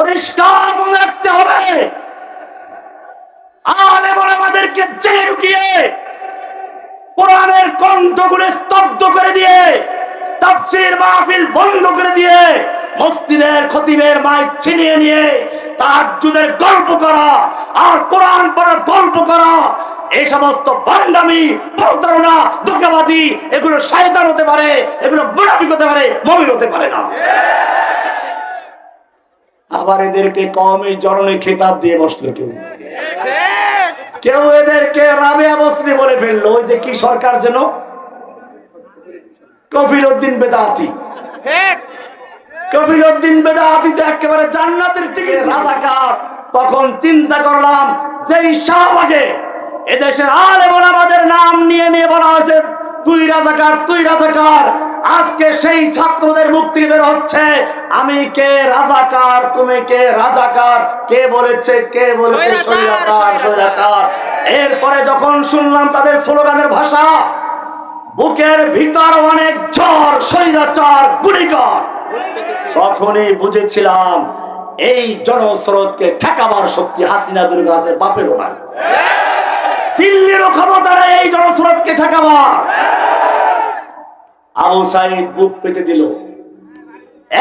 পরিষ্কার মনে রাখতে হবে। আলেম ওলামাদেরকে জেলে ঢুকিয়ে কোরআনের কণ্ঠগুলো স্তব্ধ করে দিয়ে, তাফসীর মাহফিল বন্ধ করে দিয়ে, মসজিদের খতিবের মাইক ছিনিয়ে নিয়ে তাহাজ্জুদের গল্প করা আর কোরআন পড়ার গল্প করা, এই সমস্ত বান্দামি, প্রতারণা, ধোঁকাবাজি, এগুলো শয়তান হতে পারে, এগুলো মুনাফিক হতে পারে, মুমিন হতে পারে না। আবার এদেরকে কওমি জননী খেতাব দিয়ে বসলো কেউ এদেরকে রাবেয়া বসরি বলে ফেললো। ওই যে কি সরকার যেন, কফিল উদ্দিন বেদাতি, কফিল উদ্দিন বেদাতি তো একেবারে জান্নাতের টিকিট রাজাকার। তখন চিন্তা করলাম যে শাহবাগে এদেশের আলেম ওলামাদের নাম নিয়ে নিয়ে বলা হয়েছে তুই রাজাকার, তুই রাজাকার। আজকে সেই ছাত্রদের মুক্তি বের হচ্ছে, আমি কে রাজাকার, তুমি কে রাজাকার, কে বলেছে স্বৈরাচার, স্বৈরাচার। এরপরে যখন শুনলাম তাদের স্লোগানের ভাষা, বুকের ভিতর অনেক ঝড়, স্বৈরাচার, গুলিকর, তখনই বুঝেছিলাম এই জনস্রোতকে ঠেকাবার শক্তি হাসিনা দুর্গা আছে, বাপেরও নাই, দিল্লিরও ক্ষমতা নেই এই জনস্রোতকে ঠেকাবার। আবু সাইদ বুক পেতে দিল,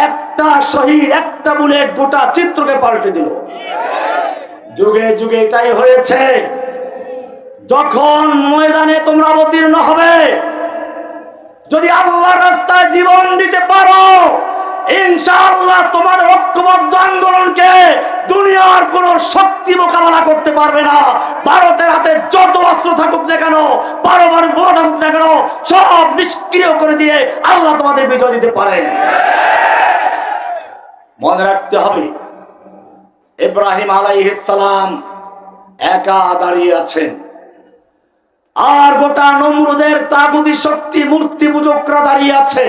একটা শহীদ, একটা বুলেট গোটা চিত্রকে পাল্টে দিল। যুগে যুগে এটাই হয়েছে। যখন ময়দানে তোমরা অবতীর্ণ হবে, যদি আল্লাহর রাস্তায় জীবন দিতে পারো, ইনশাআল্লাহ তোমাদের ঐক্যবদ্ধ আন্দোলনকে দুনিয়ার কোন শক্তি মোকাবেলা করতে পারবে না। ভারতের হাতে যত অস্ত্র থাকুক না কেন, পারমাণবিক বোমা থাকুক না কেন, সব নিষ্ক্রিয় করে দিয়ে আল্লাহ তোমাদের বিজয় দিতে পারেন। মনে রাখতে হবে, ইব্রাহিম আলাইহিস সালাম একা দাঁড়িয়ে আছেন, আর গোটা নমরুদের তাগুতি শক্তি মূর্তি পূজকরা দাঁড়িয়ে আছে।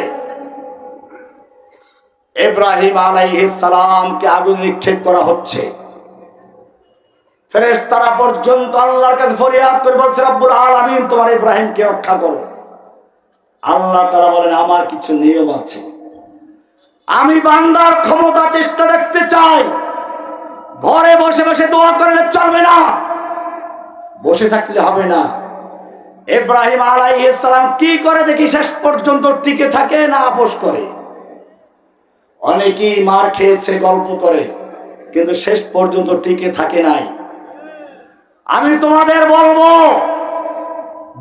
ইব্রাহিম আলাইহিস সালামকে আগুন নিক্ষেপ করা হচ্ছে। ফেরেশতারা পর্যন্ত আল্লাহর কাছে ফরিয়াদ করে বলছে, রব্বুল আলামিন তোমার ইব্রাহিমকে রক্ষা করো। আল্লাহ তাআলা বলেন, আমার কিছু নিয়ম আছে, আমি বান্দার ক্ষমতা চেষ্টা দেখতে চাই। ঘরে বসে বসে দোয়া করলে চলবে না, বসে থাকলে হবে না। ইব্রাহিম আলাইহিস সালাম কি করে দেখি শেষ পর্যন্ত টিকে থাকে না আপোষ করে। অনেকেই মার খেয়েছে গল্প করে, কিন্তু শেষ পর্যন্ত টিকে থাকে নাই। আমি তোমাদের বলবো,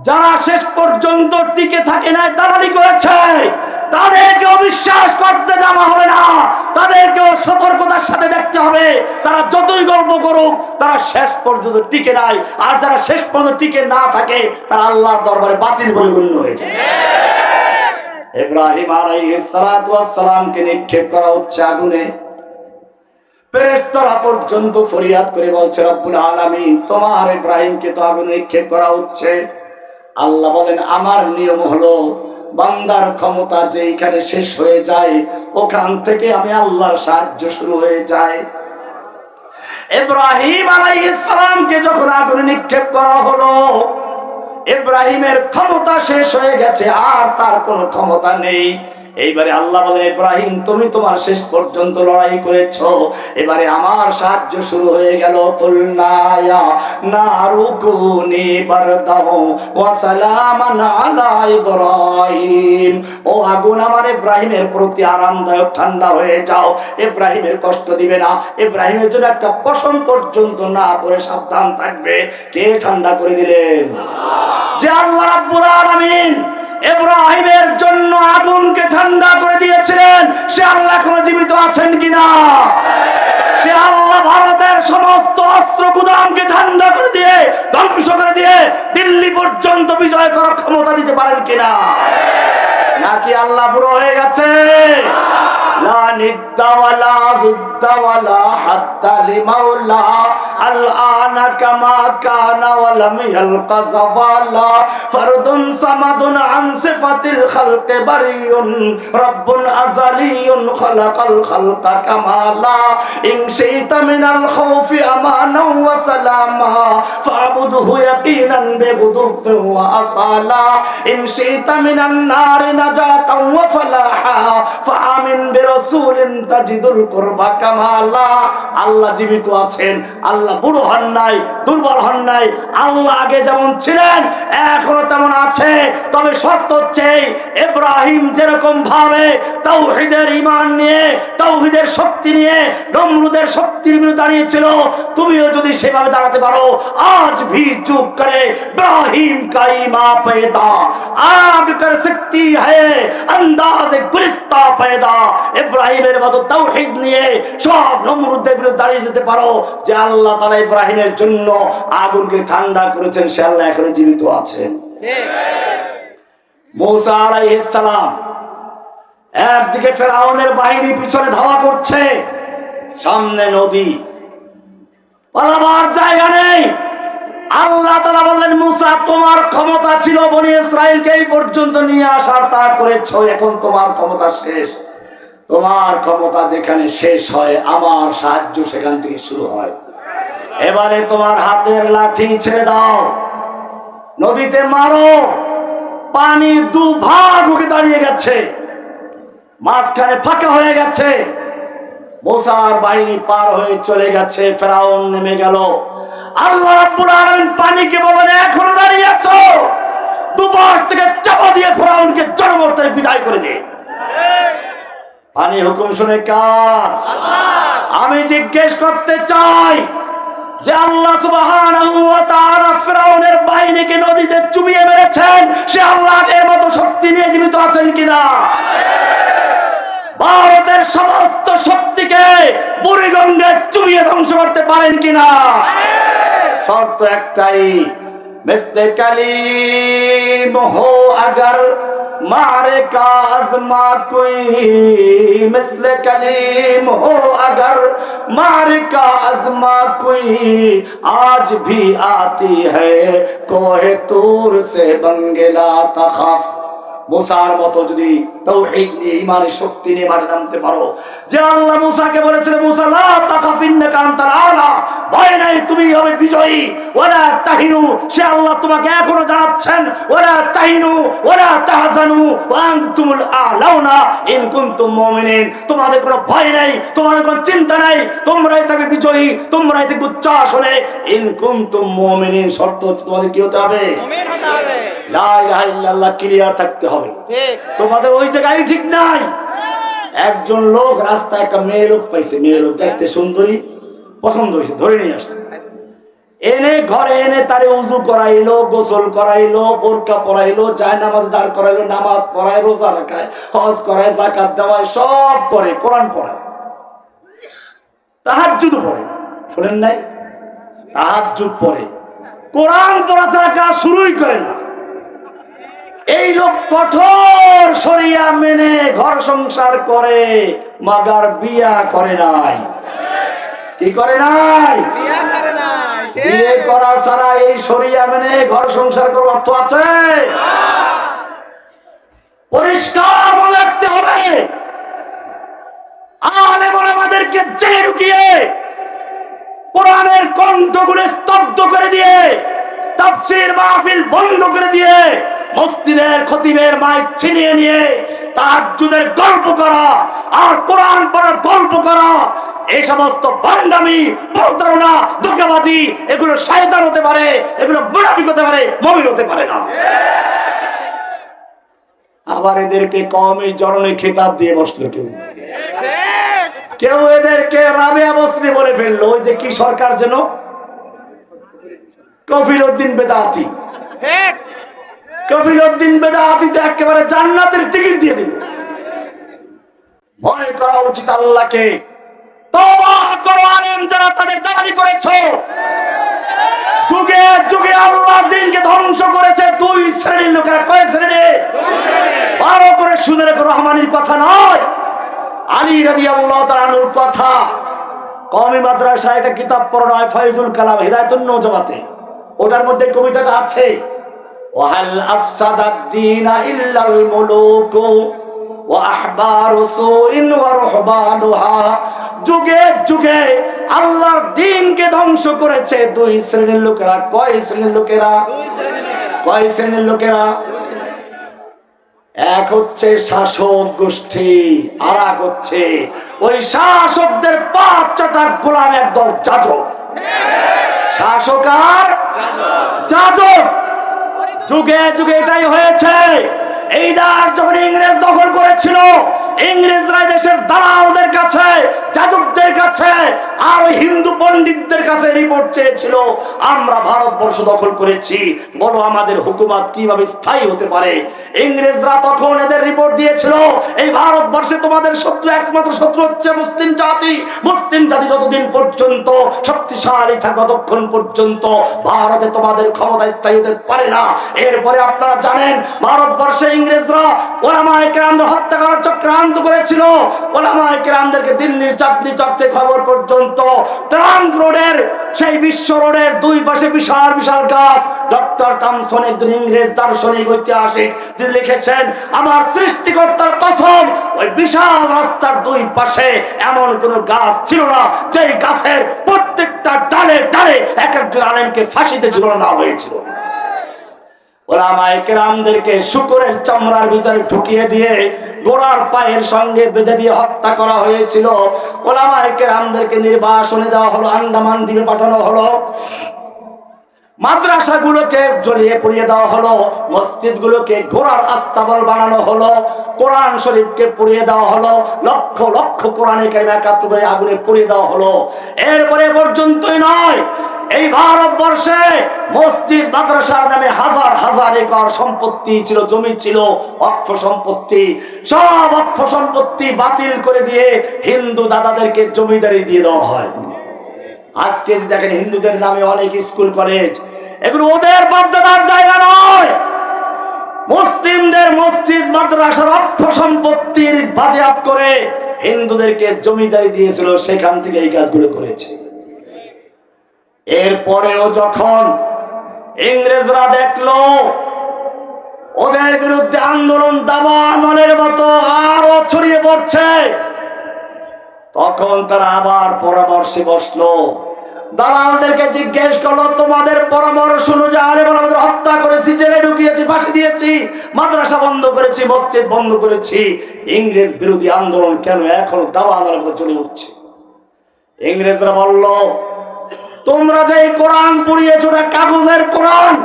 যারা শেষ পর্যন্ত টিকে থাকে নাই, দালালি করেছে, তাদেরকে অবিশ্বাস করতে যাওয়া হবে না, তাদেরকেও সতর্কতার সাথে দেখতে হবে। তারা যতই গল্প করুক, তারা শেষ পর্যন্ত টিকে নাই। আর যারা শেষ পর্যন্ত টিকে না থাকে, তারা আল্লাহর দরবারে বাতিল বলে গণ্য হয়ে যায়। ইব্রাহিম আলাইহিস সালাতু ওয়াস সালামকে নিক্ষেপ করা হচ্ছে আগুনে। ফেরেশতারা পর্যন্ত ফরিয়াদ করে বলছে, রব্বুল আলামিন তোমার ইব্রাহিমকে তো আগুনে নিক্ষেপ করা হচ্ছে। আল্লাহ বলেন, আমার নিয়ম হলো বান্দার ক্ষমতা যেইখানে শেষ হয়ে যায়, ওখান থেকে আমি আল্লাহর সাহায্য শুরু হয়ে যায়। ইব্রাহিম আলাইহিস সালামকে যখন আগুনে নিক্ষেপ করা হলো, ইব্রাহিমের ক্ষমতা শেষ হয়ে গেছে, আর তার কোনো ক্ষমতা নেই। এইবারে আল্লাহ বলে, ইব্রাহিম তুমি তোমার শেষ পর্যন্ত লড়াই করেছো, এবারে আমার সাহায্য শুরু হয়ে গেল। কুলনা ইয়া নারু কুনি বারদাহ ওয়া সালামান আলা ইব্রাহিম, ও আগুন আমার ইব্রাহিমের প্রতি আরামদায়ক ঠান্ডা হয়ে যাও, ইব্রাহিমের কষ্ট দিবে না, ইব্রাহিমের জন্য একটা পশম পর্যন্ত না করে সাবধান থাকবে। কে ঠান্ডা করে দিলেন? যে আল্লাহ রাব্বুল আলামিন ইব্রাহিমের জন্য আগুনকে ঠান্ডা করে দিয়েছিলেন, সে আল্লাহ এখনো জীবিত আছেন কিনা? সে আল্লাহ ভারতের সমস্ত অস্ত্র গুদামকে ঠান্ডা করে দিয়ে, ধ্বংস করে দিয়ে দিল্লি পর্যন্ত বিজয় করার ক্ষমতা দিতে পারেন কিনা? নাকি আল্লাহ বুড়ো হয়ে গেছে? লা নিদ্দা ওয়ালা জিদ্দা ওয়ালা হাত্তা লিমাউলা আলআনা কামা কানা ওয়া লাম ইয়ালকা যাফালা ফারদুন সামাদুন আন সিফাতিল খালকি বারিউন রাব্বুন আযালিয়ুন খালাকাল খালকা কামালা ইন শাইতা মিনাল খাউফি আমানা ওয়া সালামা ফাবুদহু ইয়াকিনান বিগুদুফি ওয়া আসালা ইন শাইতা মিনান নারি নাজাতাও ওয়া ফালাহা ফাআমিন রাসূলিন তাজিদুল কুরবা কামালা। আল্লাহ জীবিত আছেন, আল্লাহ বুড়ো হন নাই, দুর্বল হন নাই। আল্লাহ আগে যেমন ছিলেন এখনো তেমন আছে। তবে শর্ত হচ্ছে ইব্রাহিম যেরকম ভাবে তাওহীদের ঈমান নিয়ে, তাওহীদের শক্তি নিয়ে নমরুদের শক্তির বিরুদ্ধে দাঁড়িয়েছিল, তুমিও যদি সেভাবে দাঁড়াতে পারো। আজ भी चुप करे इब्राहिम का ईमान पैदा, आग कर सकती है अंदाज गुलिस्ता पैदा। ইব্রাহিমের মতো তাওহীদ নিয়ে সব নমরুদের বিরুদ্ধে দাঁড়িয়ে যেতে পারো। যে আল্লাহ তাআলা ইব্রাহিমের জন্য আগুনকে ঠান্ডা করেছেন, সে আল্লাহ এখনো জীবিত আছেন। মুসা আলাইহিস সালাম একদিকে ফেরাউনের বাহিনী পিছনে ধাওয়া করছে, সামনে নদী, পালাবার জায়গা নেই। আল্লাহ তাআলা বললেন, মুসা তোমার ক্ষমতা ছিল বনি ইসরাইলকে এই পর্যন্ত নিয়ে আসার, তা করেছো, এখন তোমার ক্ষমতা শেষ। তোমার ক্ষমতা যেখানে শেষ হয় আমার সাহায্য সেখান থেকে শুরু হয়। এবারে তোমার হাতের লাঠি ছেড়ে দাও, নদীতে মারো। পানি দুভাগ হয়ে দাঁড়িয়ে গেছে, মাঝখানে ফাঁকা হয়ে গেছে। মুসার বাহিনী পার হয়ে চলে গেছে, ফেরাউন নেমে গেল। আল্লাহ রাব্বুল আলামিন পানিকে বলেন, এখনো দাঁড়িয়ে আছো, দুপাশ থেকে চাপা দিয়ে ফেরাউনকে জনমর্তে বিদায় করে দে। পানি হুকুম শুনে কার? আমি জিজ্ঞেস করতে চাই যে আল্লাহ সুবহানাহু ওয়া তাআলা ফেরাউনের বাহিনীকে নদীতে চুবিয়ে মেরেছেন, সে আল্লাহর মতো শক্তি নিয়ে জীবিত আছেন কিনা? ভারতের সমস্ত শক্তিকে বুড়িগঙ্গে চুবিয়ে ধ্বংস করতে পারেন কিনা? শর্ত একটাই, মিসলে কালিম হো আগার मारे का आजमा कोई, मिसले कलीम हो अगर मारे का आजमा कोई, आज भी आती है कोहे तूर से बंगेला तखफ। মুসার মতো যদি তাওহীদ নিয়ে ঈমানের শক্তি নিয়ে মাঠে নামতে পারো, যে আল্লাহ মুসাকে বলেছিলেন, মুসা লা তাখাফ ইন্নাকা আনতাল আলা, ভয় নাই, তুমি হবে বিজয়ী। ওয়ালা তাহিনু, সে আল্লাহ তোমাকে এখনো জানাচ্ছেন, ওয়ালা তাহিনু ওয়ালা তাহজানু ওয়া আনতুমুল আ'লাউনা ইন কুনতুম মুমিনিন। তোমাদের কোনো ভয় নাই, তোমাদের কোনো চিন্তা নাই, তোমরাই থাকবে বিজয়ী, তোমরাই থাকবে উচ্চাসনে। ইন কুনতুম মুমিনিন, শর্ত হচ্ছে তোমাদের কি হতে হবে? মুমিন হতে হবে। লা ইলাহা ইল্লাল্লাহ ক্লিয়ার থাকতে হবে। তোমাদের ওই জায়গায় ঠিক নাই। একজন লোক রাস্তায় একটা মেয়ে লোক পাইছে, মেয়ে লোক দেখতে সুন্দরী, পছন্দ হয়েছে, ধরে নিয়ে আসছে, এনে ঘরে এনে তারে উযু করাইলো, গোসল করাইলো, বোরকা পরাইলো, জায়নামাজ দাঁড় করাইলো, নামাজ পড়ায়, রোজা রাখায়, হজ করায়, যাকাত দেওয়ায়, সব করে, কোরআন পড়ায়, তাহাজ্জুদ পড়ে। শুনেন নাই? তাহাজ্জুদ পড়ে, কোরআন পড়া ছাড়া কাজ শুরুই করে না। এই লোক কঠোর শরিয়া মেনে ঘর সংসার করে, মাগার বিয়া করে নাই। কি করে নাই? বিয়ে করা ছাড়া এই শরিয়া মেনে ঘর সংসার করার অর্থ আছে? পরিষ্কার মনে রাখতে হবে। আলেম ওলামাদেরকে জেলে ঢুকিয়ে কোরআনের কণ্ঠগুলো স্তব্ধ করে দিয়ে, তাফসীর মাহফিল বন্ধ করে দিয়ে, মসজিদের খতিবের মাইক ছিনিয়ে নিয়ে তাহাজ্জুদের গল্প করা আর কোরআন পড়ার গল্প করা, এই সমস্ত বান্দামি, প্রতারণা, ধোঁকাবাজি, এগুলো শয়তান হতে পারে, এগুলো মুনাফিক হতে পারে, মুমিন হতে পারে না। আবার এদেরকে কওমি জননী খেতাব দিয়ে বসলো কেউ, কেউ এদেরকে রাবেয়া বসরি বলে ফেললো। ওই যে কি সরকার যেন, কফিল উদ্দিন বেদাতি, কফিল উদ্দিন বেদাতিতে একেবারে জান্নাতের টিকিট দিয়ে দিল। ভয় করা উচিত আল্লাহকে। তওবা করো আলেম যারা তাদের দাবি করেছে। যুগে যুগে আল্লাহর দ্বীনকে ধ্বংস করেছে দুই শ্রেণীর লোকেরা। কয় শ্রেণী? ভালো করে শুনে রেখো, রহমানির কথা নয়, আলী রাদিয়াল্লাহু তাআলা আনহুর কথা। কওমি মাদ্রাসায় একটা কিতাব পড়ানো হয়, ফায়জুল কালাম হিদায়াতুন নওজবাতে, ওটার মধ্যে কবিতাটা আছে, ওয়াহাল আফসাদাদ দীনা ইল্লাল মুলুকু ওয়া আহবারু সুইন ওয়া রুহবানুহা। যুগে যুগে আল্লাহর দ্বীনকে ধ্বংস করেছে দুই শ্রেণীর লোকেরা। কয় শ্রেণীর লোকেরা? কয় শ্রেণীর লোকেরা? এক হচ্ছে শাসক গোষ্ঠী, আর এক হচ্ছে ওই শাসকদের পাপ চাটা গোলাম একদল যাজক। শাসক আর যাজক, যুগে যুগে এটাই হয়েছে। এই যার যখন ইংরেজ দখল করেছিল, ইংরেজরা দেশের দালালদের কাছে, যাজকদের কাছে আর ওই হিন্দু পণ্ডিতদের কাছে রিপোর্ট চেয়েছিল, আমরা ভারতবর্ষ দখল করেছি, বলো আমাদের হুকুমত কিভাবে স্থায়ী হতে পারে। ইংরেজরা তখন এদের রিপোর্ট দিয়েছিল, এই ভারতবর্ষে তোমাদের শত্রু, একমাত্র শত্রু হচ্ছে মুসলিম জাতি। মুসলিম জাতি যতদিন পর্যন্ত শক্তিশালী থাকবে ততক্ষণ পর্যন্ত ভারতে তোমাদের ক্ষমতা স্থায়ী হতে পারে না। এরপরে আপনারা জানেন ভারতবর্ষে ইংরেজরা ওলামায়ে কেরামদের হত্যা করার চক্রান্ত করেছিল। ওলামায়ে কেরামদেরকে দিল্লির চাঁদনি চক থেকে খবর পর্যন্ত ট্রাঙ্ক রোডের, সেই বিশ্ব রোডের দুই পাশে বিশাল বিশাল গাছ। ডক্টর টমসন একজন ইংরেজ দার্শনিক ঐতিহাসিক, তিনি লিখেছেন, আমার সৃষ্টিকর্তার কসম, ওই বিশাল রাস্তার দুই পাশে এমন কোন গাছ ছিল না যেই গাছের প্রত্যেকটা ডালে ডালে এক একজন আলেমকে ফাঁসিতে ঝুলানো দেওয়া হয়েছিল। ওলামায়ে কেরামদেরকে শুকরের চামড়ার ভিতরে ঢুকিয়ে দিয়ে ঘোড়ার পায়ের সঙ্গে বেঁধে দিয়ে হত্যা করা হয়েছিল। ওলামায়ে কেরামদেরকে নির্বাসনে দেওয়া হলো, আন্দামান দ্বীপে পাঠানো হলো। মাদ্রাসাগুলোকে জ্বলিয়ে পুড়িয়ে দেওয়া হলো, মসজিদগুলোকে ঘোড়ার আস্তাবল বানানো হলো, কোরআন শরীফকে পুড়িয়ে দেওয়া হলো, লক্ষ লক্ষ কোরআনে কারিম একাত্তরে আগুনে পুড়িয়ে দেওয়া হলো। এরপরে পর্যন্তই নয়, এই ভারতবর্ষে মসজিদ মাদ্রাসার নামে হাজার হাজার একর সম্পত্তি ছিল, জমি ছিল, অক্ষ সম্পত্তি, সব অক্ষ সম্পত্তি বাতিল করে দিয়ে হিন্দু দাদাদেরকে জমিদারি দিয়ে দেওয়া হয়। আজকে দেখেন হিন্দুদের নামে অনেক স্কুল কলেজ, এগুলো ওদের বাধ্যতার জায়গা নয়। মুসলিমদের মসজিদ মাদ্রাসার অর্থ সম্পত্তির বাজেয়াপ্ত করে হিন্দুদেরকে জমিদারি দিয়েছিল, সেখান থেকে এই কাজগুলো করেছে। এরপরেও যখন ইংরেজরা দেখলো ওদের বিরুদ্ধে আন্দোলন দাবানলের মতো আরো ছড়িয়ে পড়ছে, তখন তারা আবার পরামর্শে বসলো। দালালদেরকে জিজ্ঞেস করলো, তোমাদের পরামর্শ অনুযায়ী আমাদের হত্যা করেছি, জেলে ঢুকিয়েছি, ফাঁসি দিয়েছি, মাদ্রাসা বন্ধ করেছি, মসজিদ বন্ধ করেছি, ইংরেজ বিরোধী আন্দোলন কেন এখন দাবানলের মতো চলে উঠছে? ইংরেজরা বলল, তোমরা যে কোরআন পুড়িয়েছো না কাগজের কোরআন,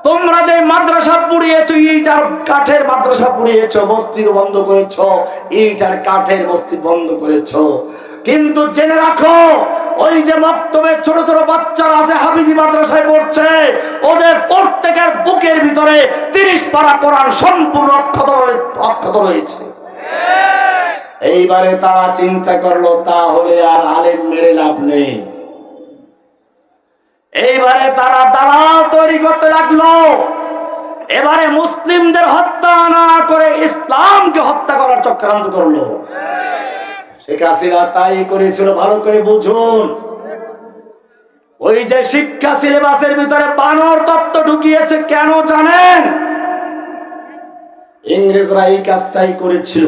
তোমরা যে মাদ্রাসা পুড়িয়েছো, ইট আর কাঠের মাদ্রাসা পুড়িয়েছো, মসজিদ বন্ধ করেছো, ইট আর কাঠের মসজিদ বন্ধ করেছো, কিন্তু জেনে রাখো ওই যে মক্তবে ছোট ছোট বাচ্চারা আছে হাফিজি মাদ্রাসায় পড়ছে, ওদের প্রত্যেকের বুকের ভিতরে 30 পারা কোরআন সম্পূর্ণ অক্ষত রয়েছে। এইবারে তারা চিন্তা করলো, তাহলে আর আলেম মেরে লাভ নেই। এইবারে তারা দালাল তৈরি করতে লাগলো। এবারে মুসলিমদের হত্যা না করে ইসলামকে হত্যা করার চক্রান্ত করলো। শেখ হাসিনা তাই করেছিল, ভালো করে বুঝুন। ওই যে শিক্ষা সিলেবাসের ভিতরে বানর তত্ত্ব ঢুকিয়েছে, কেন জানেন? ইংরেজরা এই কাজটাই করেছিল।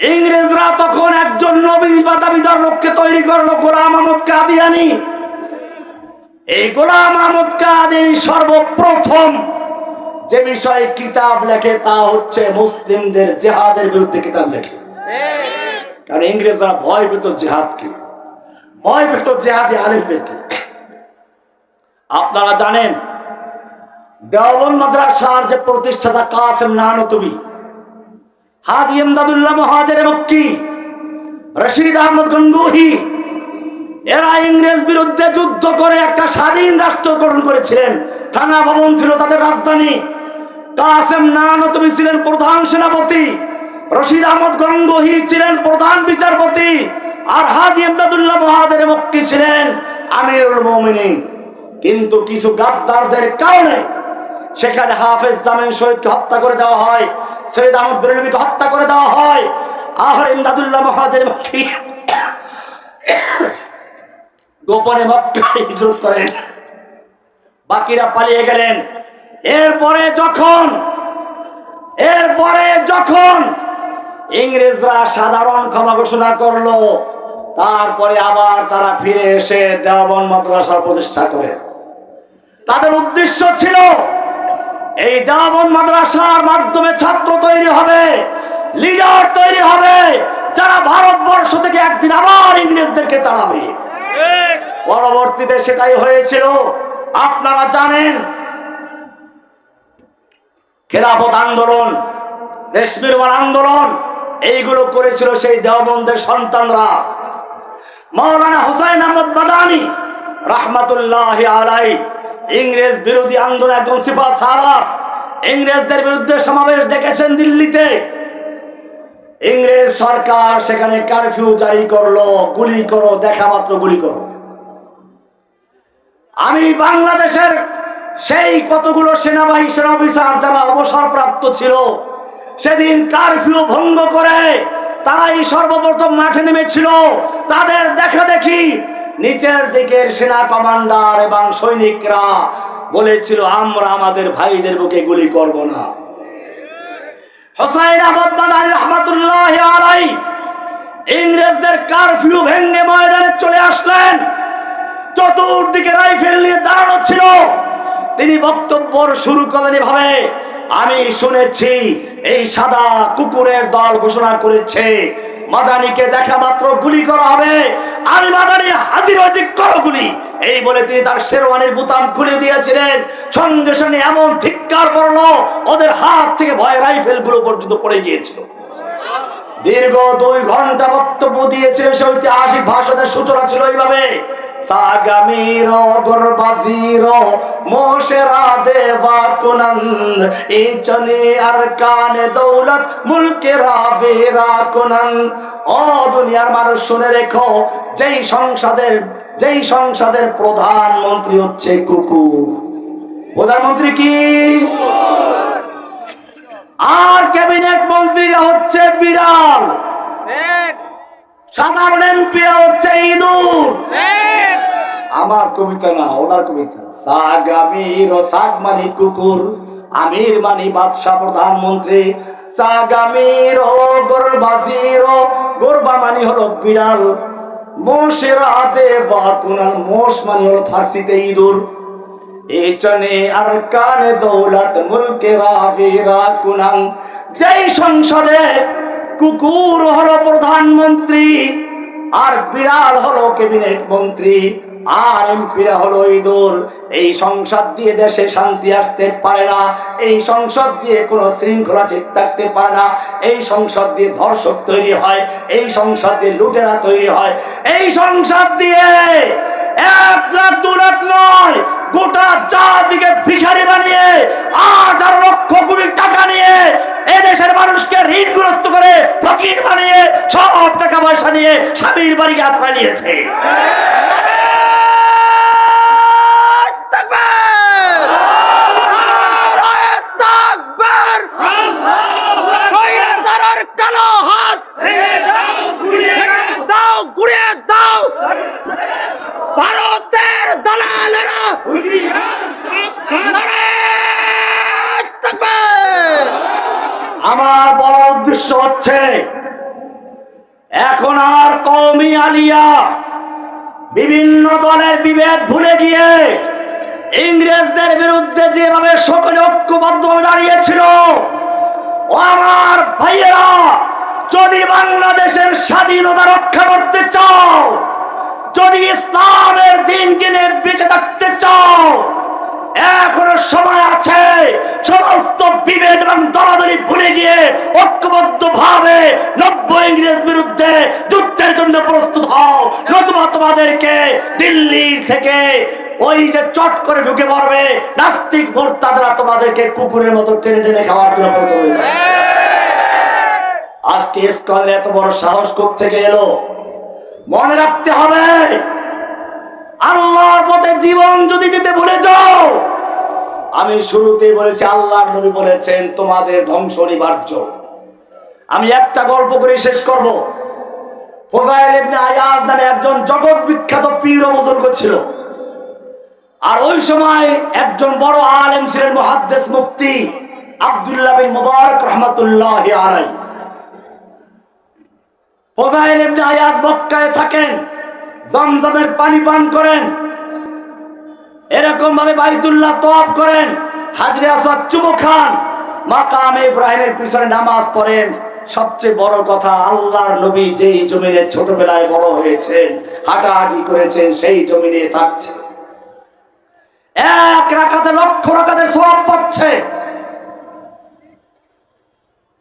ইংরেজরা তখন একজন নবী বা দাবিদার লোককে তৈরি করলো, গোলাম আহমদ কাদিয়ানী। এই গোলাম আহমদ কাদিয়ানী সর্বপ্রথম যে বিষয়ে কিতাব লেখে তা হচ্ছে মুসলিমদের জিহাদের বিরুদ্ধে কিতাব লেখে। কারণ ইংরেজরা ভয় পেত জিহাদকে, ভয় পেত জিহাদি আলেমদেরকে। আপনারা জানেন দেওবন্দ মাদ্রাসার যে প্রতিষ্ঠাতা কাসেম নানতুবি, হাজী ইমদাদুল্লাহ মুহাজির মক্কি, রশিদ আহমদ গঙ্গোহী, এরা ইংরেজ বিরুদ্ধে যুদ্ধ করে একটা স্বাধীন রাষ্ট্র গঠন করেছিলেন। থানা ভবন ছিল তাদের রাজধানী। কাসেম নানতুবি ছিলেন প্রধান সেনাপতি, রশিদ আহমদ গঙ্গোহী ছিলেন প্রধান বিচারপতি, আর হাজী ইমদাদুল্লাহ মুহাজির মক্কি ছিলেন আমিরুল মুমিনিন। কিন্তু কিছু গাদ্দারদের কারণে সেখানে হাফেজ জামিল শহীদকে হত্যা করে দেওয়া হয়, সৈয়দ আহমদ বেরেলভীকে হত্যা করে দেওয়া হয়, আর ইমদাদুল্লাহ মুহাজির মক্কি গোপনে মক্কায় হিজরত করেন, বাকিরা পালিয়ে গেলেন। এরপরে যখন ইংরেজরা সাধারণ ক্ষমা ঘোষণা করলো, তারপরে আবার তারা ফিরে এসে দেওবন্দ মাদ্রাসা প্রতিষ্ঠা করে। তাদের উদ্দেশ্য ছিল এই দেওবন্দ মাদ্রাসার মাধ্যমে ছাত্র তৈরি হবে, লিডার তৈরি হবে, যারা ভারতবর্ষ থেকে একদিন আবার ইংরেজদেরকে তাড়াবে। পরবর্তীতে সেটাই হয়েছিল। আপনারা জানেন খেলাফত আন্দোলন, রেশমি রুমাল আন্দোলন, এইগুলো করেছিল সেই দেওবন্দের সন্তানরা। মাওলানা হুসাইন আহমদ মাদানী রাহমাতুল্লাহি আলাইহি ইংরেজ বিরোধী আন্দোলন একজন সিপাহ সালার, ইংরেজদের বিরুদ্ধে সমাবেশ ডেকেছেন দিল্লিতে। ইংরেজ সরকার সেখানে কারফিউ জারি করলো, গুলি করো, দেখা মাত্র গুলি করো। আমি বাংলাদেশের সেই কতগুলো সেনাবাহিনী সেনা অফিসার যারা অবসরপ্রাপ্ত ছিল, সেদিন কারফিউ ভঙ্গ করে তারাই সর্বপ্রথম মাঠে নেমেছিল। তাদের দেখা দেখি নিচের দিকের সেনা কমান্ডার এবং সৈনিকরা বলেছিল, আমরা আমাদের ভাইদের বুকে গুলি করব না। হুসাইন আহমদ মাদানী রাহমাতুল্লাহি আলাইহি ইংরেজদের কারফিউ ভেঙে ময়দানে চলে আসলেন। চতুর্দিকে রাইফেল নিয়ে দাঁড়ানো ছিল। তিনি বক্তব্য শুরু করলেন এভাবে, আমি শুনেছি এই সাদা কুকুরের দল ঘোষণা করেছে মাদানীকে দেখা মাত্র গুলি করা হবে। আমি মাদানী হাজির হয়েছি, করো গুলি। এই বলে তিনি তার শেরওয়ানির বোতাম খুলে দিয়েছিলেন। সঙ্গে সঙ্গে এমন ধিক্কার পড়লো, ওদের হাত থেকে ভয়ে রাইফেল গুলো পর্যন্ত পড়ে গিয়েছিল। দীর্ঘ 2 ঘন্টা বক্তব্য দিয়েছিলেন। সে ঐতিহাসিক ভাষণের সূচনা ছিল এইভাবে, সাগামিরো গরবাজিরো মোশেরা দেবা কুনন্দ ইচনে আরকানে দৌলত মুলকেরা বেরা কুনন্দ। ও দুনিয়ার মানুষ শুনে রেখো, যেই সংসদের প্রধানমন্ত্রী হচ্ছে কুকুর। প্রধানমন্ত্রী কি? আর ক্যাবিনেট মন্ত্রীরা হচ্ছে বিড়াল, সাধারণ এমপিরা হচ্ছে ইঁদুর। আমার কবিতা না, ওনার কবিতা। সাগামির ও সাগ মানে কুকুর, আমির মানে বাদশাহ প্রধানমন্ত্রী। সাগামির ও গরবাজির ও গরবা মানে হলো বিড়াল। মোশের আদে বা কুনাল, মোশ মানে হলো ফার্সিতে ইঁদুর। এচনে আর কানে দৌলত মুলকে রাবিরা কুনাল। যেই সংসদে কুকুর হলো প্রধানমন্ত্রী, আর বিড়াল হলো ক্যাবিনেট মন্ত্রী, আর এমপিরা হলো ইঁদুর, এই সংসদ দিয়ে দেশে শান্তি আসতে পারে না। এই সংসদ দিয়ে কোনো শৃঙ্খলা ঠিক থাকতে পারে না। এই সংসদ দিয়ে ধর্ষক তৈরি হয়, এই সংসদ দিয়ে লুটেরা তৈরি হয়, এই সংসদ দিয়ে 1 লাখ 2 লাখ নয়, গোটা জাতিকে ভিখারি বানিয়ে 8 লক্ষ কোটি টাকা নিয়ে এদেশের মানুষকে ঋণগ্রস্ত করে ফকির বানিয়ে সব টাকা পয়সা নিয়ে স্বামীর বাড়িকে আশ্রয় নিয়েছে। ভারতের দালালেরা আমার বড় উদ্দেশ্য হচ্ছে, এখন আর কওমি আলিয়া বিভিন্ন দলের বিভেদ ভুলে গিয়ে ইংরেজদের বিরুদ্ধে যেভাবে সকলে ঐক্যবদ্ধভাবে দাঁড়িয়েছিল, ও আমার ভাইয়েরা, যদি বাংলাদেশের স্বাধীনতা রক্ষা করতে চাও, যদি ইসলামের দিনকে নিয়ে বেঁচে থাকতে চাও, এখনো সময় আছে। সমস্ত বিভেদ এবং দলাদলি ভুলে গিয়ে ঐক্যবদ্ধ ভাবে 90 ইংরেজ বিরুদ্ধে যুদ্ধের জন্য প্রস্তুত হও। নতুবা তোমাদেরকে দিল্লি থেকে ওই যে চট করে ঢুকে পড়বে নাস্তিক মোরতাদরা, তোমাদেরকে কুকুরের মতো টেনে টেনে খাওয়ার জন্য প্রস্তুত হয়ে যাবে। আজকে ইসকনের এত বড় সাহস কোত্থেকে এলো? মনে রাখতে হবে, আল্লাহর পথে জীবন যদি দিতে ভুলে যাও, আমি শুরুতেই বলেছি আল্লাহর নবী বলেছেন তোমাদের ধ্বংস অনিবার্য। আমি একটা গল্প করে শেষ করব। ফুদাইল ইবনে আয়াজ নামে একজন জগৎ বিখ্যাত পীর ও বুজুর্গ ছিল। আর ওই সময় একজন বড় আলেম ছিলেন মুহাদ্দিস মুফতি আব্দুল্লাহ বিন মুবারক রাহমাতুল্লাহি আলাইহি। ফুদাইল ইবনে আয়াজ মক্কায় থাকেন, জমজমের পানি পান করেন, এরকম ভাবে বাইতুল্লাহ তওয়াফ করেন, হাজরে আসওয়াদ চুমু খান, মাকামে ইব্রাহিমের পিছনে নামাজ পড়েন। সবচেয়ে বড় কথা, আল্লাহর নবী যেই জমিনে ছোটবেলায় বড় হয়েছেন, হাঁটাহাঁটি করেছেন, সেই জমিনে থাকছে, এক রাকাতে লক্ষ রাকাতের সওয়াব পাচ্ছে।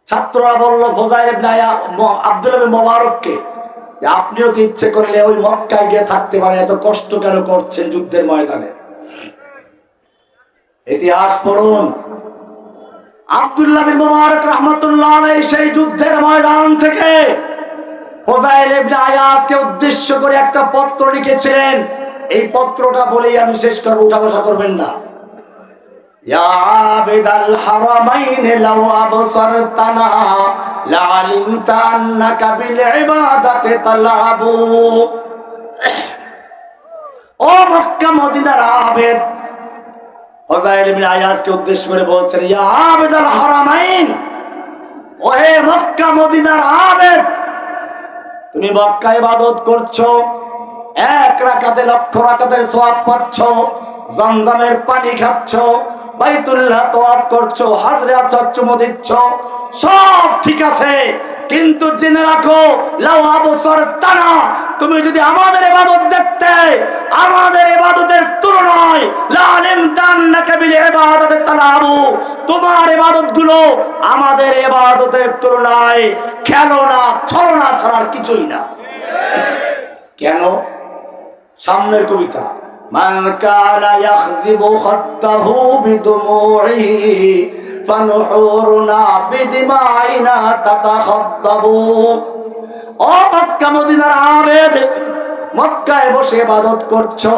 ছাত্ররা বলল ফজাইল ইবনে আব্দুল্লাহ বিন মুবারককে, যে আপনিও কি ইচ্ছে করলে ওই মক্কায় গিয়ে থাকতে পারেন, এত কষ্ট কেন করছেন যুদ্ধের ময়দানে? ইতিহাস পড়ুন। আব্দুল্লাহ বিন মুবারক রাহমাতুল্লাহ আলাইহি সেই যুদ্ধের ময়দান থেকে ফজাইল ইবনে আয়াজকে উদ্দেশ্য করে একটা পত্র লিখেছিলেন। এই পত্রটা বলেই আমি শেষ করব, উঠা বসা করবেন না। ইয়া আবিদাল হারামাইন লাউ আবসারতানা লাআলিমতা আন্নাকা বিল ইবাদাতি তালআবু। ও মক্কা মদিনার আবেদ, ফজাইল ইবনে আয়াজকে উদ্দেশ্য করে বলছেন, ইয়া আবিদাল হারামাইন, ওহে মক্কা মদিনার আবেদ, তুমি মক্কায় ইবাদত করছো, এক রাকাতে লক্ষ রাকাতের সওয়াব পাচ্ছ, জমজমের পানি খাচ্ছ, বাইতুল্লাহ তওয়াফ করছো, হাজরে আসওয়াদ চুমু দিচ্ছ, সব ঠিক আছে, কিন্তু জেনে রাখো লাউ আবসারতানা, তুমি যদি আমাদের ইবাদত দেখতে, আমাদের ইবাদতের তুলনায় লাআলিমতা আন্নাকা বিল ইবাদাতি তালআবু, তোমার ইবাদতগুলো আমাদের ইবাদতের তুলনায় খেলনা ছলনা ছাড়ার কিছুই না। কেন? সামনের কবিতা, মান কানা ইয়াখযিবু খাত্তাহু বিদুমুইহি ফানুহুরুনা বিদিমাইনা তাতাখাদ্দাবু। ও মক্কা মদিনার আবেদ, মক্কায় বসে ইবাদত করছো,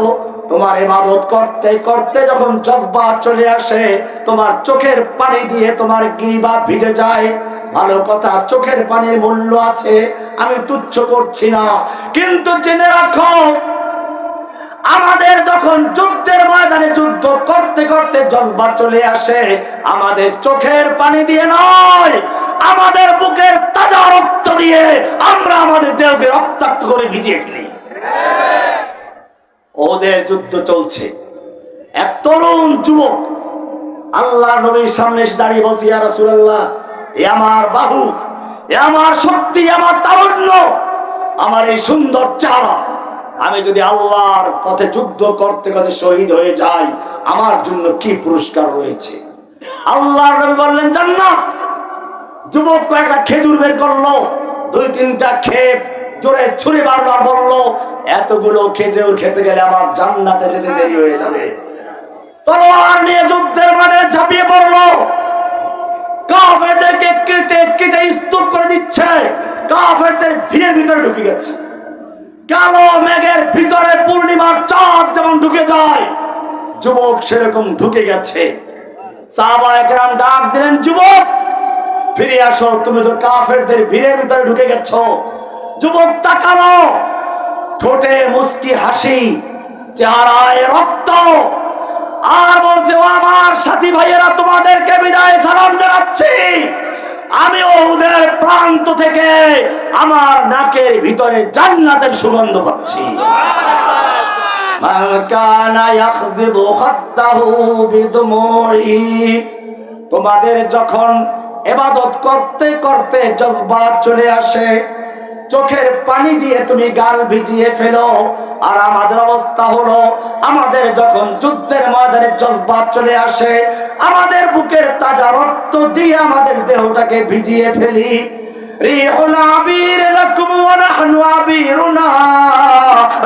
তোমার ইবাদত করতে করতে যখন জজবা চলে আসে, তোমার চোখের পানি দিয়ে তোমার গিবা ভিজে যায়। ভালো কথা, চোখের পানির মূল্য আছে, আমি তুচ্ছ করছি না, কিন্তু জেনে রাখো আমাদের যখন যুদ্ধের ময়দানে যুদ্ধ করতে করতে জজবা চলে আসে, আমাদের চোখের পানি দিয়ে নয়, আমাদের বুকের তাজা রক্ত দিয়ে আমরা আমাদের দেহকে রক্তাক্ত করে ভিজিয়ে ফেলি। ওদের যুদ্ধ চলছে, এক তরুণ যুবক আল্লাহর নবীর সামনে এসে দাঁড়িয়ে বলছে, ইয়া রাসূলুল্লাহ, এ আমার বাহু, এ আমার শক্তি, আমার তারুণ্য, আমার এই সুন্দর চেহারা, আমি যদি আল্লাহর পথে যুদ্ধ করতে করতে শহীদ হয়ে যাই, আমার জন্য কি পুরস্কার রয়েছে? আল্লাহর নবী বললেন জান্নাত। যুবক কয়েকটা খেজুর বের করলো, দুই তিনটা খেয়ে জোরে ছুরি মারলো আর বললো, এতগুলো খেজুর খেতে গেলে আমার জান্নাতে যেতে দেরি হয়ে যাবে। তলোয়ার নিয়ে যুদ্ধের মাঠে ঝাঁপিয়ে পড়লো, কাফেরদেরকে কেটে কেটে স্তূপ করে দিচ্ছে, কাফেরদের ভিড়ের ভিতরে ঢুকে গেছে। কালো মেঘের ভিতরে পূর্ণিমার চাঁদ যেমন ঢুকে যায়, যুবক সেরকম ঢুকে গেছে। সাহাবায়ে কেরাম ডাক দিলেন, যুবক ফিরে আসো, তুমি তো কাফেরদের ভিড়ের ভিতরে ঢুকে গেছো। যুবক তাকালো, ঠোঁটে মুস্কি হাসি, চেহারায় রক্ত, আর বলছে, ও আমার সাথী ভাইয়েরা, তোমাদেরকে বিদায় সালাম জানাচ্ছি। আমি ওদের প্রান্ত থেকে আমার নাকের ভিতরে জান্নাতের সুগন্ধ পাচ্ছি। মান কানা ইয়াখযিবু খাত্তাহু বিদুমুইহি, তোমাদের যখন ইবাদত করতে করতে জজবা চলে আসে, চোখের পানি দিয়ে তুমি গাল ভিজিয়ে ফেলো, আর আমাদের অবস্থা হলো, আমাদের যখন যুদ্ধের ময়দানে জজবা চলে আসে, আমাদের বুকের তাজা রক্ত দিয়ে আমাদের দেহটাকে ভিজিয়ে ফেলি। রিহুল আবির লাকুম ওয়া নাহনু আবিরুনা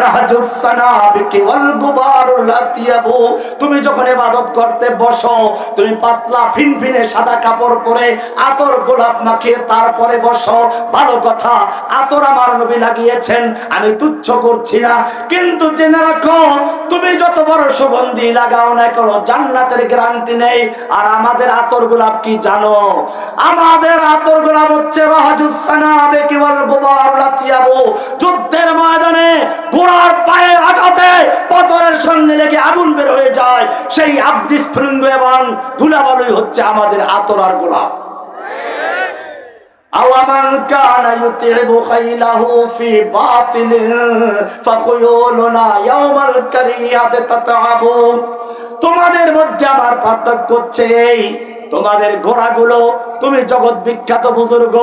রাহাজুস সানাবিকি ওয়াল গুবারুল আতিয়াবু। তুমি যখন ইবাদত করতে বসো, তুমি পাতলা ফিনফিনে সাদা কাপড় পরে আতর গোলাপ মাখিয়ে তারপরে বসো। ভালো কথা, আতর আমার নবী লাগিয়েছেন, আমি তুচ্ছ করছি না, কিন্তু জেনে রাখো তুমি যত বড় সুগন্ধি লাগাও না কেন, জান্নাতের গ্যারান্টি নেই। আর আমাদের আতর গোলাপ কি জানো? আমাদের আতর গোলাপ হচ্ছে রাহাজুস সানাবিকি ওয়াল গুবারুল আতিয়াবু। যুদ্ধের ময়দানে ঘোড়ার পায়ের আঘাতে পাথরের সঙ্গে লেগে আগুন বের হয়ে যায়, সেই আবৃস্ফুলিঙ্গ এবং ধুলাবালুই হচ্ছে আমাদের আতর আর গোলাপ। আওয়ামান কানা ইউতিবু খাইলাহু ফি বাতিলিন ফাখুয়ুলুনা ইয়াওমাল কারিয়াতি তাতাবু। তোমাদের মধ্যে আমার পার্থক্য হচ্ছে এই, তোমাদের ঘোড়াগুলো, তুমি জগৎ বিখ্যাত বুজুর্গ,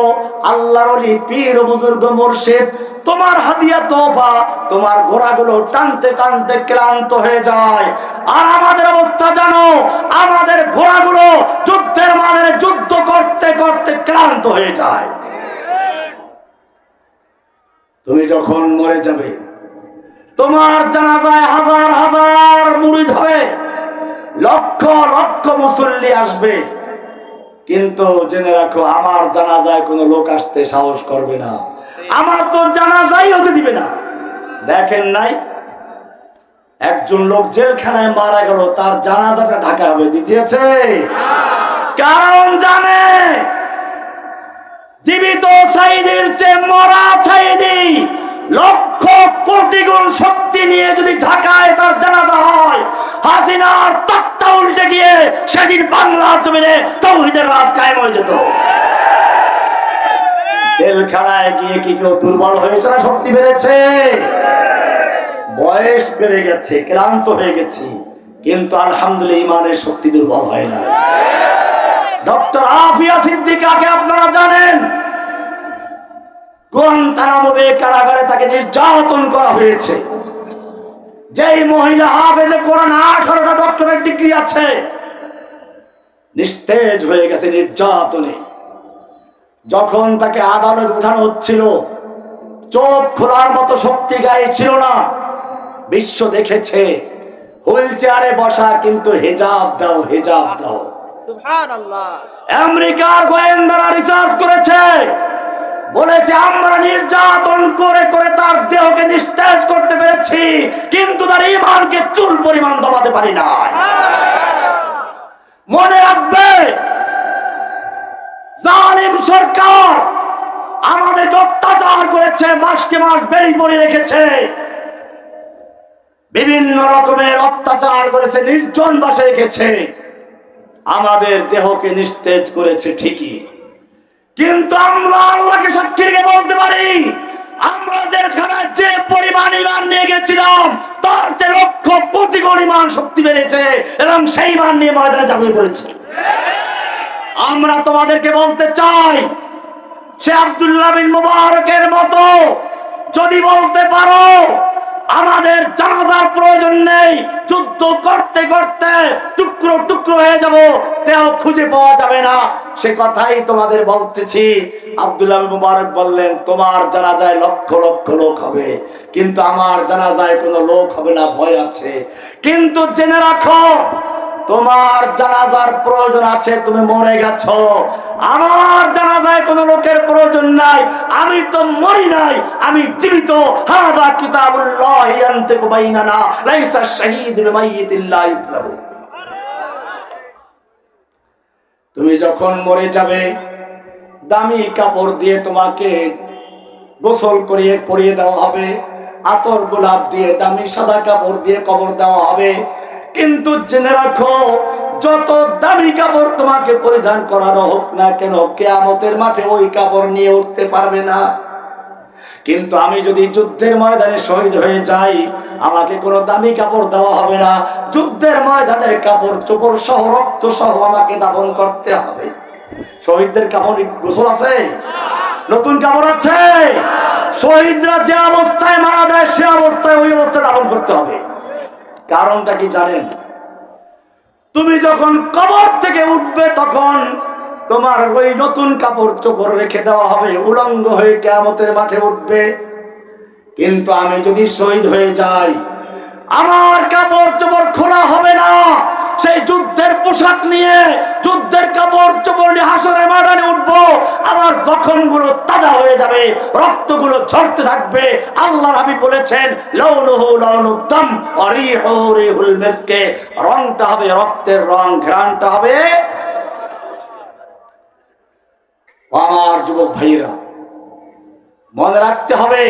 আল্লাহর ওলি, পীর, বুজুর্গ, মুর্শিদ, তোমার হাদিয়া তোফা, তোমার ঘোড়াগুলো টানতে টানতে ক্লান্ত হয়ে যায়। আর আমাদের অবস্থা জানো, আমাদের ঘোড়াগুলো যুদ্ধের মানে যুদ্ধ করতে করতে ক্লান্ত হয়ে যায়। তুমি যখন মরে যাবে, তোমার জানাজায় হাজার হাজার মুরিদ হবে, লক্ষ লক্ষ মুসল্লি আসবে, কিন্তু জেনে রাখো আমার জানাজায় কোনো লোক আসতে সাহস করবে না, আমার তো জানাজাই হতে দিবে না। দেখেন নাই, একজন লোক জেলখানায় মারা গেল, তার জানাজাটা ঢাকা হবে, দিতেছে, কারণ জানে জীবিত সাইদির চেয়ে মরা সাইদি লক্ষ কোটি গুণ শক্তি নিয়ে যদি ঢাকায় তার জানাজা হয়, হাসিনার তক্তা উল্টে গিয়ে সেদিন বাংলার জমিনে তাওহীদের রাজ কায়েম হয়ে যেত। জেলখানায় গিয়ে কি কেউ দুর্বল হয়েছে না শক্তি বেড়েছে? বয়স বেড়ে গেছে, ক্লান্ত হয়ে গেছি, কিন্তু আলহামদুলিল্লাহ ইমানের শক্তি দুর্বল হয় না। ডক্টর আফিয়া সিদ্দিকাকে আপনারা জানেন, গুয়ান্তানামো বে কারাগারে তাকে নির্যাতন করা হয়েছে। যেই মহিলা হাফেজে কোরআন 18টা ডক্টরেট ডিগ্রি আছে, নিস্তেজ হয়ে গেছে নির্যাতনে। যখন তাকে আদালতে উঠানো হচ্ছিল, চোখ খোলার মতো শক্তি গায়ে ছিল না। বিশ্ব দেখেছে হুইল চেয়ারে বসা, কিন্তু হেজাব দাও, হেজাব দাও। সুবহানাল্লাহ। আমেরিকার গোয়েন্দারা রিসার্চ করেছে, বলেছে আমরা নির্যাতন করে করে তার দেহকে নিস্তেজ করতে পেরেছি, কিন্তু তার ঈমানকে চুল পরিমাণ দবাতে পারি না। মনে রাখবে, জালিম সরকার আমাদের অত্যাচার করেছে, মাসকে মাস বেড়ি পড়ে রেখেছে, বিভিন্ন রকমের অত্যাচার করেছে, নির্জন বাসে রেখেছে, আমাদের দেহকে নিস্তেজ করেছে ঠিকই, কিন্তু আমরা আল্লাহকে সাক্ষী রেখে বলতে পারি, আমরা জেলখানায় যে পরিমাণ ঈমান নিয়ে গেছিলাম তার চেয়ে লক্ষ কোটি গুণ ঈমান শক্তি বেড়েছে, এবং সেই ঈমান নিয়ে ময়দানে ঝাঁপিয়ে পড়েছি। আমরা তোমাদেরকে বলতে চাই, সে আব্দুল্লাহ বিন মুবারকের মতো যদি বলতে পারো আমাদের জানাজার প্রয়োজন নেই, যুদ্ধ করতে করতে টুকরো টুকরো হয়ে যাব, তেও খুঁজে পাওয়া যাবে না, সে কথাই তোমাদের বলতেছি। আব্দুল্লাহ বিন মুবারক বললেন, তোমার জানাজায় লক্ষ লক্ষ লোক হবে, কিন্তু আমার জানাজায় কোনো লোক হবে না, ভয় আছে। কিন্তু জেনে রাখো, তোমার জানাজার প্রয়োজন আছে, তুমি মরে গেছো, আমার জানাজায় কোনো লোকের প্রয়োজন নাই, আমি তো মরি নাই, আমি জীবিত। হাযা কিতাবুল্লাহ ইয়ানতিকু বাইনানা লাইসা শাহীদ বিমাইয়িতিন লা ইউযাবু। তুমি যখন মরে যাবে, দামি কাপড় দিয়ে তোমাকে গোসল করিয়ে পরিয়ে দেওয়া হবে, আতর গোলাপ দিয়ে, দামি সাদা কাপড় দিয়ে কবর দেওয়া হবে, কিন্তু জেনে রাখো, যত দামি কাপড় তোমাকে পরিধান করানো হোক না কেন, কিয়ামতের মাঠে ওই কাপড় নিয়ে উঠতে পারবে না। কিন্তু আমি যদি যুদ্ধের ময়দানে শহীদ হয়ে যাই, আমাকে কোনো দামি কাপড় দেওয়া হবে না, যুদ্ধের ময়দানের কাপড় চোপড় সহ রক্ত সহ আমাকে দাফন করতে হবে। শহীদদের কাপড় গোসল আছে, নতুন কাপড় আছে। শহীদরা যে অবস্থায় মারা যায়, সে অবস্থায় ওই অবস্থায় দাফন করতে হবে। কারণটা কি জানেন? তুমি যখন কবর থেকে উঠবে, তখন তোমার ওই নতুন কাপড় চোপড় রেখে দেওয়া হবে, উলঙ্গ হয়ে কিয়ামতের মাঠে উঠবে। কিন্তু আমি যদি শহীদ হয়ে যাই, আমার কাপড় চোপড় খোলা হবে না, সেই যুদ্ধের পোশাক নিয়ে, যুদ্ধের কাপড় চোপড় নিয়ে হাসরের ময়দানে উঠবো। আমার জখমগুলো তাজা হয়ে যাবে, রক্তগুলো ঝরতে থাকবে। আল্লাহর হাবিব বলেছেন, লাউনুহু লাউনুদ দাম ওয়া রিহু রিহুল মিসক, রংটা হবে রক্তের রং, ঘ্রাণটা হবে। আমার যুবক ভাইয়েরা, মনে রাখতে হবে,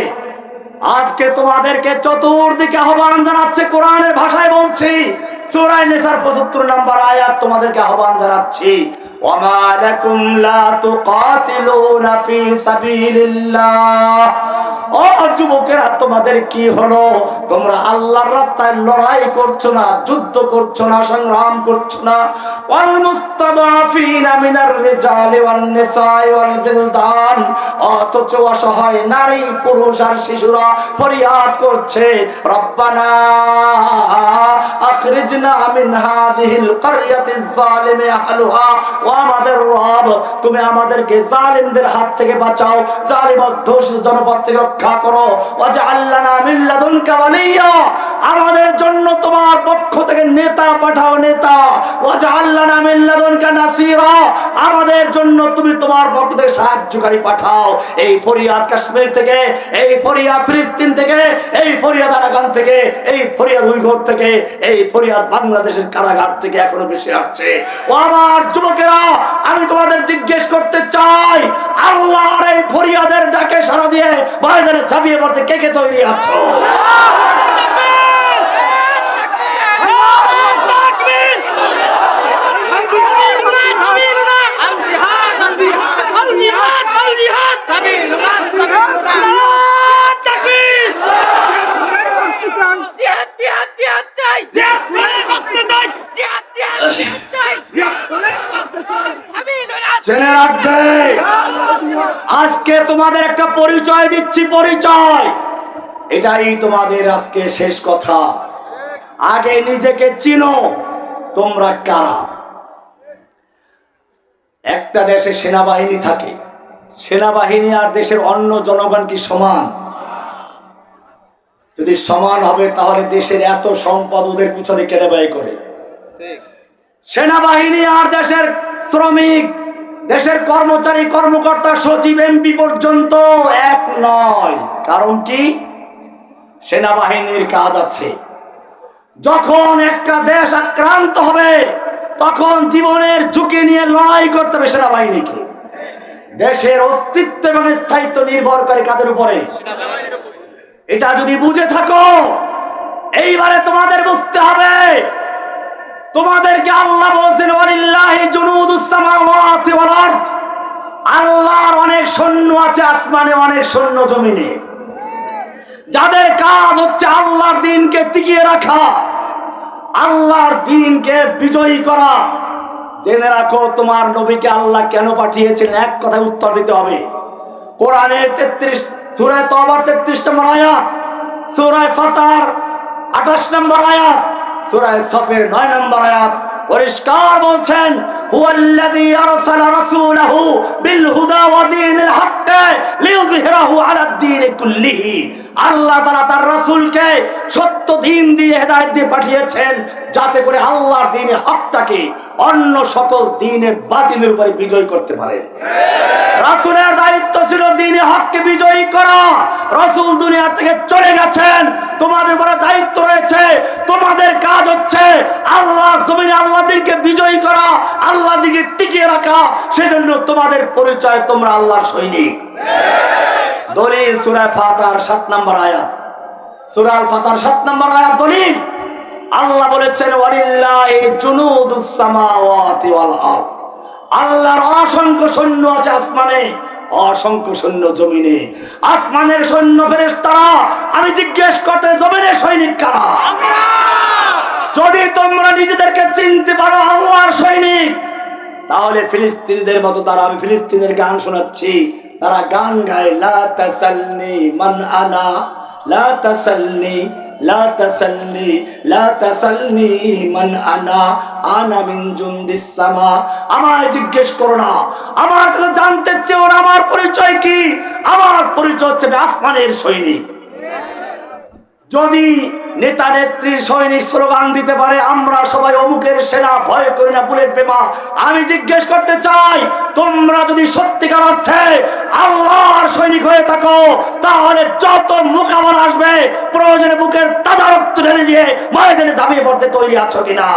আজকে তোমাদেরকে চতুর্দিকে আহ্বান জানাচ্ছে, কোরআনের ভাষায় বলছি, সূরা নিসার ৭৫ নম্বর আয়াত, তোমাদেরকে আহ্বান জানাচ্ছি, ওয়ামা লাকুম লা তুকাতিলুনা ফি সাবিলিল্লাহ। ও যুবকেরা, তোমাদের কি হলো? তোমরা আল্লাহর রাস্তায় লড়াই করছো না, যুদ্ধ করছো না, সংগ্রাম করছো না। ওয়াল মুস্তাদাফিনা মিনার রিজালি ওয়ান নিসাই ওয়াল বিলদান, অথচ অসহায় নারী, পুরুষ আর শিশুরা ফরিয়াদ করছে, রব্বানা আখরিজনা মিন হাযিহিল ক্বরিয়াতিজ যালিমি আহলুহা। ও আমাদের রব, তুমি আমাদেরকে জালিমদের হাত থেকে বাঁচাও, জালিম অধ্যুষ জনপদ থেকে রক্ষা করো। ওয়াজআল লানা মিন লাদুনকা ওয়ালিয়্যা, আমাদের জন্য তোমার পক্ষ থেকে নেতা পাঠাও, নেতা। ওয়াজআল লানা মিন লাদুনকা নাসীরা, আমাদের জন্য তুমি তোমার পক্ষ থেকে সাহায্যকারী পাঠাও। এই ফরিয়াদ কাশ্মীর থেকে, এই ফরিয়াদ ফিলিস্তিন থেকে, এই ফরিয়াদ আরাকান থেকে, এই ফরিয়াদ উইঘুর থেকে, এই ফরিয়াদ বাংলাদেশের কারাগার থেকে এখনো বেশি আসছে। ও আমার যুবকেরা, আমি তোমাদের জিজ্ঞেস করতে চাই, আল্লাহর এই ফরিয়াদের ডাকে সাড়া দিয়ে ময়দানে ঝাঁপিয়ে পড়তে কে কে তৈরি আছো? জেনে রাখবে, আজকে তোমাদের একটা পরিচয় দিচ্ছি, পরিচয়। এটাই তোমাদের আজকে শেষ কথা। আগে নিজেকে চিনো, তোমরা কারা। একটা দেশে সেনাবাহিনী থাকে, সেনাবাহিনী আর দেশের অন্য জনগণ কি সমান? যদি সমান হবে তাহলে দেশের এত সম্পদ ওদের পিছনে কেড়ে ব্যয় করে। সেনাবাহিনী আর দেশের শ্রমিক, দেশের কর্মচারী, কর্মকর্তা, সচিব, এমপি পর্যন্ত এক নয়। কারণ কি? সেনাবাহিনীর কাজ আছে, যখন একটা দেশ আক্রান্ত হবে তখন জীবনের ঝুঁকি নিয়ে লড়াই করতে হবে সেনাবাহিনীকে। দেশের অস্তিত্ব এবং স্থায়িত্ব নির্ভর করে কাদের উপরে? এটা যদি বুঝে থাকো, এইবারে তোমাদের বুঝতে হবে, তোমাদেরকে আল্লাহ বলছেন ওয়ালিল্লাহি জুনুদুস সামাওয়াতি ওয়াল আরদ, আল্লাহর অনেক সৈন্য আছে আসমানে, অনেক সৈন্য জমিনে, যাদের কাজ হচ্ছে আল্লাহর দ্বীনকে টিকিয়ে রাখা, আল্লাহর দ্বীনকে বিজয়ী করা। জেনে রাখো, তোমার নবীকে আল্লাহ কেন পাঠিয়েছেন? এক কথায় উত্তর দিতে হবে। কোরআনের 33 সূরা তওবার 33 নম্বর আয়াত, সূরা ফাতার 28 নম্বর আয়াত, সূরা সফের 9 নম্বর আয়াত পরিষ্কার বলছেন, হুয়াল্লাযী আরসালা রাসূলাহু বিল হুদা ওয়া দীনিল হক লিইয়ুযহিরাহু আলাদ দীনি কুল্লিহি। আল্লাহ তাআলা তার রাসূলকে সত্য দ্বীন দিয়ে, হেদায়েত দিয়ে পাঠিয়েছেন, যাতে করে আল্লাহর দ্বীনে হকটাকে অন্য সকল দ্বীনের বাতিলের উপরে বিজয় করতে পারে। রাসূলের দায়িত্ব ছিল দ্বীনে হককে বিজয়ী করা। রাসূল দুনিয়া থেকে চলে গেছেন, তোমাদের উপরে দায়িত্ব রয়েছে। তোমাদের কাজ হচ্ছে আল্লাহর জমিনে আল্লাহর দ্বীনকে বিজয়ী করা, আল্লাহর দ্বীনকে টিকিয়ে রাখা। সেজন্য তোমাদের পরিচয়, তোমরা আল্লাহর সৈনিক। দলিল সূরা ফাতার 7 নম্বর আয়াত, সূরা আল ফাতার 7 নম্বর আয়াত দলিল। আল্লাহ বলেছেন ওয়ালিল্লাহি জুনুদুস সামাওয়াতি ওয়াল আরদ, আল্লাহর অসংখ্য সৈন্য আছে আসমানে, অসংখ্য সৈন্য জমিনে। আসমানের সৈন্য ফেরেশতারা, আমি জিজ্ঞেস করতে, জমিনের সৈনিক কারা? যদি তোমরা নিজেদেরকে চিনতে পারো আল্লাহর সৈনিক, তাহলে ফিলিস্তিনিদের মতো তারা, আমি ফিলিস্তিনের গান শোনাচ্ছি, তারা গান গায়, লা তাসালনি মান আনা, লা তাসালনি, লা তাসালনি, লা তাসালনি মান আনা, আনা মিন জুনদিস সামা। আমায় জিজ্ঞেস করো না, আমার কাছে জানতে চেও না আমার পরিচয় কি। আমার পরিচয় হচ্ছে আসমানের সৈনিক। যদি নেতা নেত্রী সৈনিক স্লোগান দিতে পারে, আমরা সবাই অমুকের সেনা, ভয় করি না বুলেট পেমা, আমি জিজ্ঞেস করতে চাই, তোমরা যদি সত্যিকার অর্থে আল্লাহর সৈনিক হয়ে থাকো, তাহলে যত মোকাবেলা আসবে প্রয়োজনে বুকের তাজা রক্ত ঢেলে দিয়ে ময়দানে ঝাঁপিয়ে পড়তে তৈরি আছো কিনা?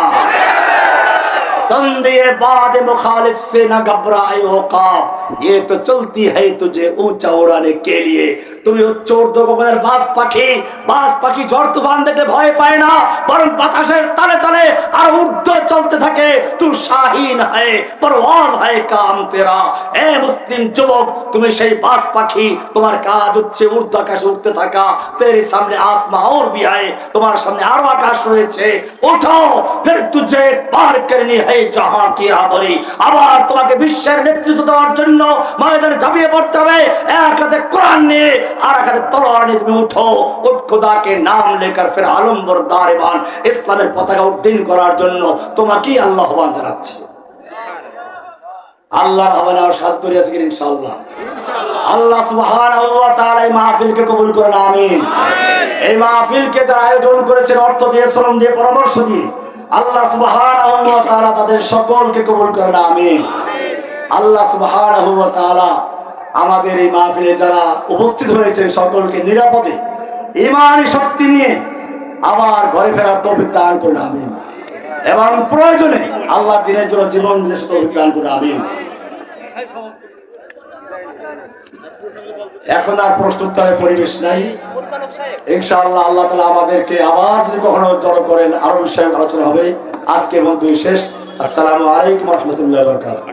तंदे बाद मुखालिफ से न घबराए हो काब, ये तो चलती है तुझे ऊंचा उड़ाने के लिए, তুমি হচ্ছে ঊর্ধ্ব গগনের বাজ পাখি। বাজ পাখি ঝড় তুফান দেখে ভয় পায় না, বরং বাতাসের তালে তালে আর ঊর্ধ্বে চলতে থাকে। তু শাহিন হয় পরওয়াজ হয় কাম তেরা। এ মুসলিম যুবক, তুমি সেই বাজ পাখি, তোমার কাজ হচ্ছে ঊর্ধ্ব আকাশে উঠতে থাকা। তেরে সামনে आसमां और भी है, তোমার সামনে আরো আকাশ রয়েছে। ওঠো, ফির তুঝে পার করনি है जहां की आबरी। আবার তোমাকে বিশ্বের নেতৃত্ব দেওয়ার জন্য ময়দানে ঝাঁপিয়ে পড়তে হবে। এক হাতে কোরআন নিয়ে আর এক হাতে তলোয়ার নিয়ে তুমি উঠো। উঠ খোদা কে নাম লেकर फिर आलमबर दारिबान, ইসলামের পতাকা উড্ডীন করার জন্য তোমাকেই আল্লাহ আহ্বান জানাচ্ছে। আল্লাহর আহ্বানে সাথ করে আজকে ইনশাআল্লাহ। আল্লাহ সুবহানাহু ওয়া তাআলা এই মাহফিলকে কবুল করেন, আমিন। এই মাহফিলকে যারা আয়োজন করেছেন অর্থ দিয়ে, শ্রম দিয়ে, পরামর্শ দিয়ে, আল্লাহ সুবহানাহু ওয়া তাআলা তাদের সকলকে কবুল করেন, আমিন। আল্লাহ সুবহানাহু ওয়া তাআলা আমাদের এই মাহফিলে যারা উপস্থিত হয়েছে সকলকে নিরাপদে ঈমানি শক্তি নিয়ে আবার ঘরে ফেরার তৌফিক দান করুন, আমিন। এবং প্রয়োজনে আল্লাহ দিনের জন্য জীবন দিতে তৌফিক দান করুন, আমিন। এখন আর প্রশ্ন উত্তরের পরিবেশ নাই। ইনশাআল্লাহ আল্লাহ তাআলা আমাদেরকে আবার যদি কখনো জড়ো করেন আরো বিষয়ে আলোচনা হবে। আজকে বন্ধু শেষ। আসসালামু আলাইকুম ওয়া রাহমাতুল্লাহি ওয়া বারাকাতুহু।